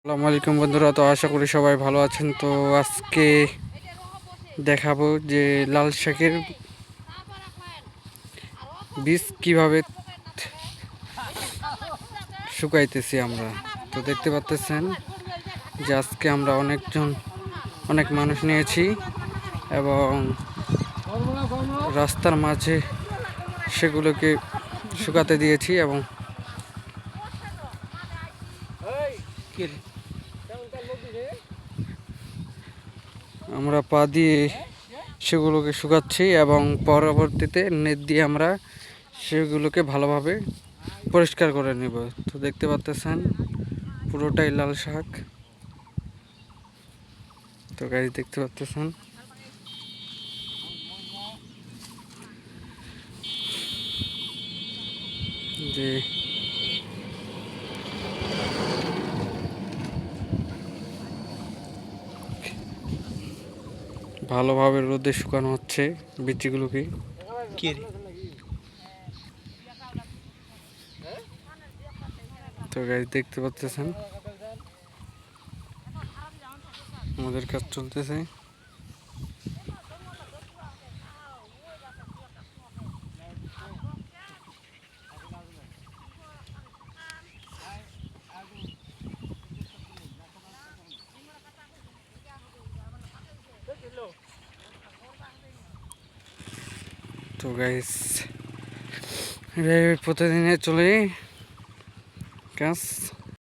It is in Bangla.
আসসালামু আলাইকুম বন্ধুরা, তো আশা করি সবাই ভালো আছেন। তো আজকে দেখাবো যে লাল শাকের বীজ কিভাবে শুকাইতেছি আমরা। তো দেখতে পাচ্ছেন যে আজকে আমরা অনেক মানুষ নিয়েছি এবং রাস্তার মাঝে সেগুলোকে শুকাতে দিয়েছি এবং আমরা পা দিয়ে সেগুলোকে শুকাচ্ছি এবং পরবর্তীতে নেট দিয়ে আমরা সেগুলোকে ভালোভাবে পরিষ্কার করে নেব। তো দেখতে পাচ্ছেন পুরোটাই লাল শাক। তো গাইস দেখতে পাচ্ছেন যে ভালোভাবে রোদে শুকানো হচ্ছে বিচিগুলোকে। তো গাইস দেখতে পাচ্ছেন আমাদের কাজ চলতেছে। তো গাইস প্রতিদিনে চলে কাজ।